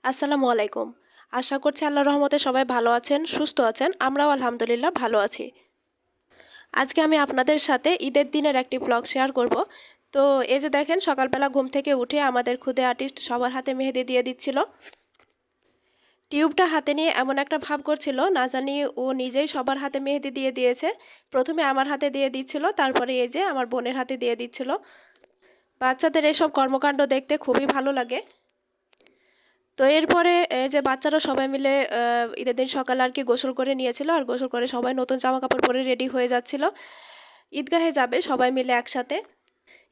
আসসালামু আলাইকুম। আশা করছি আল্লাহর রহমতে সবাই ভালো আছেন, সুস্থ আছেন। আমরাও আলহামদুলিল্লাহ ভালো আছি। আজকে আমি আপনাদের সাথে ঈদের দিনের একটি ভ্লগ শেয়ার করব। তো এই যে দেখেন সকালবেলা ঘুম থেকে উঠে আমাদের খুদে আর্টিস্ট সবার হাতে মেহেদি দিয়ে দিচ্ছিল। টিউবটা হাতে নিয়ে এমন একটা ভাব করছিল, না জানি ও নিজেই সবার হাতে মেহেদি দিয়ে দিয়েছে। প্রথমে আমার হাতে দিয়ে দিচ্ছিল, তারপরে এই যে আমার বোনের হাতে দিয়ে দিচ্ছিল। বাচ্চাদের এসব কর্মকাণ্ড দেখতে খুবই ভালো লাগে। তো এরপরে এই যে বাচ্চারা সবাই মিলে ঈদের দিন সকালে আর কি গোসল করে নিয়েছিল, আর গোসল করে সবাই নতুন জামা কাপড় পরে রেডি হয়ে যাচ্ছিল। ঈদগাহে যাবে সবাই মিলে একসাথে।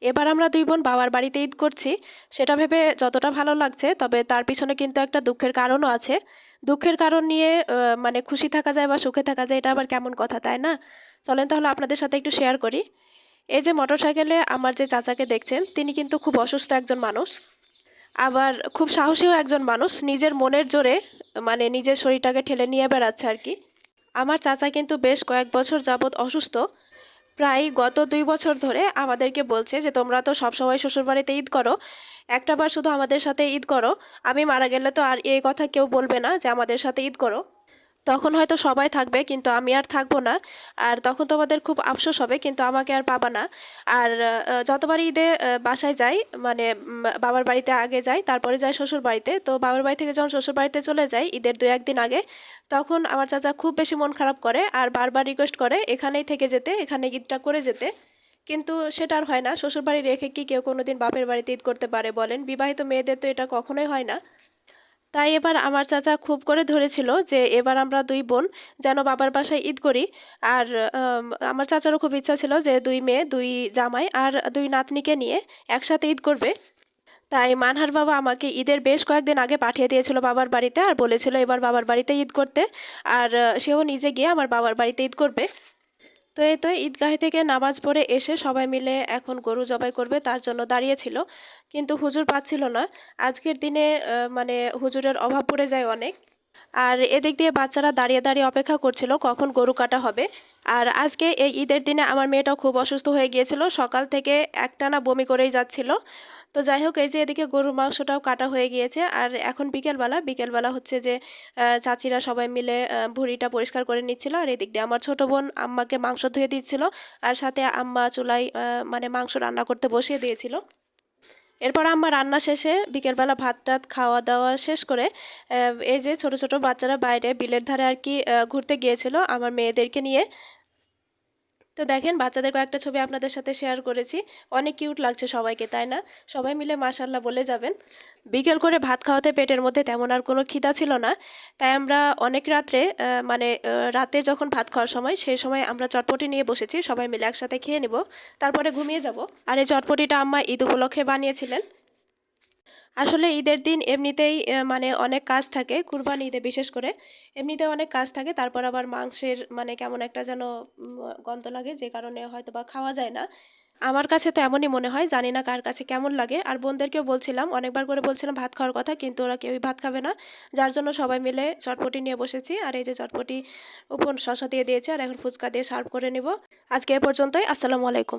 এবার আমরা দুই বোন বাবার বাড়িতে ঈদ করছি। সেটা ভেবে যতটা ভালো লাগছে, তবে তার পিছনে কিন্তু একটা দুঃখের কারণও আছে। দুঃখের কারণ নিয়ে মানে খুশি থাকা যায় বা সুখে থাকা যায়, এটা আবার কেমন কথা, তাই না? চলেন তাহলে আপনাদের সাথে একটু শেয়ার করি। এই যে মোটরসাইকেলে আমার যে চাচাকে দেখছেন, তিনি কিন্তু খুব অসুস্থ একজন মানুষ। আবার খুব সাহসীও একজন মানুষ, নিজের মনের জোরে মানে নিজের শরীরটাকে ঠেলে নিয়ে বেড়াচ্ছে আর কি। আমার চাচা কিন্তু বেশ কয়েক বছর যাবৎ অসুস্থ। প্রায় গত 2 বছর ধরে আমাদেরকে বলছে যে তোমরা তো সবসময় শ্বশুরবাড়িতে ঈদ করো, একটাবার শুধু আমাদের সাথে ঈদ করো। আমি মারা গেলে তো আর এই কথা কেউ বলবে না যে আমাদের সাথে ঈদ করো। তখন হয়তো সবাই থাকবে, কিন্তু আমি আর থাকবো না। আর তখন তোমাদের খুব আফসোস হবে, কিন্তু আমাকে আর পাবা না। আর যতবার ঈদে বাসায় যাই, মানে বাবার বাড়িতে আগে যাই, তারপরে যাই শ্বশুর বাড়িতে। তো বাবার বাড়ি থেকে যখন শ্বশুর বাড়িতে চলে যাই ঈদের 2-1 দিন আগে, তখন আমার চাচা খুব বেশি মন খারাপ করে আর বারবার রিকোয়েস্ট করে এখানেই থেকে যেতে, এখানে ঈদটা করে যেতে। কিন্তু সেটা আর হয় না। শ্বশুর বাড়ি রেখে কি কেউ কোনোদিন বাপের বাড়িতে ঈদ করতে পারে বলেন? বিবাহিত মেয়েদের তো এটা কখনোই হয় না। তাই এবার আমার চাচা খুব করে ধরেছিল যে এবার আমরা দুই বোন যেন বাবার বাসায় ঈদ করি। আর আমার চাচারও খুব ইচ্ছা ছিল যে দুই মেয়ে, দুই জামাই আর দুই নাতনিকে নিয়ে একসাথে ঈদ করবে। তাই মানহার বাবা আমাকে ঈদের বেশ কয়েকদিন আগে পাঠিয়ে দিয়েছিল বাবার বাড়িতে, আর বলেছিল এবার বাবার বাড়িতে ঈদ করতে। আর সেও নিজে গিয়ে আমার বাবার বাড়িতে ঈদ করবে। তো এই তো ঈদগাহ থেকে নামাজ পড়ে এসে সবাই মিলে এখন গরু জবাই করবে, তার জন্য দাঁড়িয়েছিল। কিন্তু হুজুর পাচ্ছিল না। আজকের দিনে মানে হুজুরের অভাব পড়ে যায় অনেক। আর এদিক দিয়ে বাচ্চারা দাঁড়িয়ে দাঁড়িয়ে অপেক্ষা করছিল কখন গরু কাটা হবে। আর আজকে এই ঈদের দিনে আমার মেয়েটাও খুব অসুস্থ হয়ে গিয়েছিল, সকাল থেকে একটানা বমি করেই যাচ্ছিল। তো যাই হোক, এই যে এদিকে গরুর মাংসটাও কাটা হয়ে গিয়েছে, আর এখন বিকেলবেলা বিকেলবেলা হচ্ছে যে চাচিরা সবাই মিলে ভুঁড়িটা পরিষ্কার করে নিচ্ছিল, আর এদিক দিয়ে আমার ছোট বোন আম্মাকে মাংস ধুয়ে দিচ্ছিল। আর সাথে আম্মা চুলায় মানে মাংস রান্না করতে বসিয়ে দিয়েছিল। এরপর আম্মা রান্না শেষে বিকেলবেলা ভাত টাত খাওয়া দাওয়া শেষ করে এই যে ছোট ছোট বাচ্চারা বাইরে বিলের ধারে আর কি ঘুরতে গিয়েছিল আমার মেয়েদেরকে নিয়ে। তো দেখেন বাচ্চাদের কয়েকটা ছবি আপনাদের সাথে শেয়ার করেছি। অনেক কিউট লাগছে সবাইকে, তাই না? সবাই মিলে মাশাল্লাহ বলে যাবেন। বিকেল করে ভাত খাওয়াতে পেটের মধ্যে তেমন আর কোনো খিদা ছিল না। তাই আমরা অনেক রাত্রে মানে রাতে যখন ভাত খাওয়ার সময়, সেই সময় আমরা চটপটি নিয়ে বসেছি, সবাই মিলে একসাথে খেয়ে নেব, তারপরে ঘুমিয়ে যাব। আর এই চটপটিটা আম্মা ঈদ উপলক্ষে বানিয়েছিলেন। আসলে ঈদের দিন এমনিতেই মানে অনেক কাজ থাকে, কুরবানি ঈদে বিশেষ করে এমনিতে অনেক কাজ থাকে, তারপর আবার মাংসের মানে কেমন একটা যেন গন্ধ লাগে, যে কারণে হয়তো বা খাওয়া যায় না। আমার কাছে তো এমনই মনে হয়, জানি না কার কাছে কেমন লাগে। আর বোনদেরকেও বলছিলাম, অনেকবার করে বলছিলাম ভাত খাওয়ার কথা, কিন্তু ওরা কেউই ভাত খাবে না। যার জন্য সবাই মিলে চটপটি নিয়ে বসেছি, আর এই যে চটপটি উপর শসা দিয়ে দিয়েছে, আর এখন ফুচকা দিয়ে সার্ভ করে নিব। আজকে এ পর্যন্তই। আসসালামু আলাইকুম।